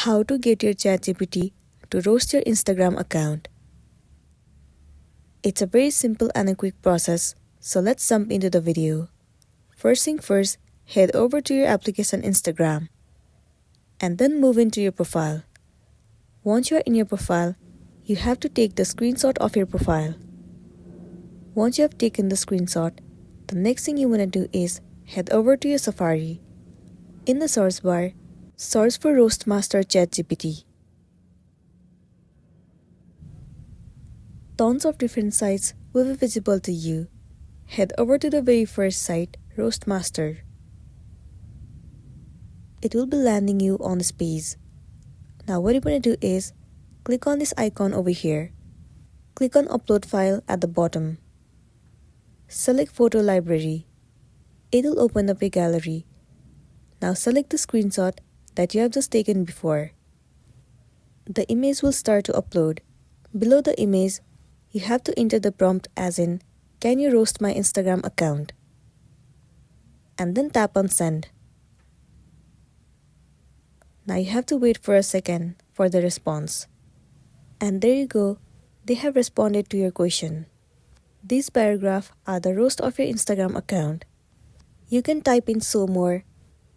How to get your ChatGPT to roast your Instagram account. It's a very simple and a quick process, so let's jump into the video. First thing first, head over to your application Instagram and then move into your profile. Once you are in your profile, you have to take the screenshot of your profile. Once you have taken the screenshot, the next thing you want to do is head over to your Safari. In the search bar, search for Roastmaster ChatGPT. Tons of different sites will be visible to you. Head over to the very first site, Roastmaster. It will be landing you on this page. Now what you're going to do is click on this icon over here. Click on Upload File at the bottom. Select Photo Library. It will open up a gallery. Now select the screenshot that you have just taken before. The image will start to upload. Below the image, you have to enter the prompt as in, "Can you roast my Instagram account?" And then tap on Send. Now you have to wait for a second for the response. And there you go, they have responded to your question. These paragraphs are the roast of your Instagram account. You can type in "so more"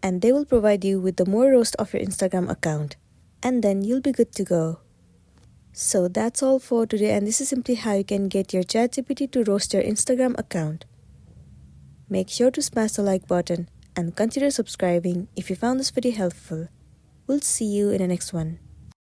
and they will provide you with the more roast of your Instagram account. And then you'll be good to go. So that's all for today, and this is simply how you can get your ChatGPT to roast your Instagram account. Make sure to smash the like button and consider subscribing if you found this video helpful. We'll see you in the next one.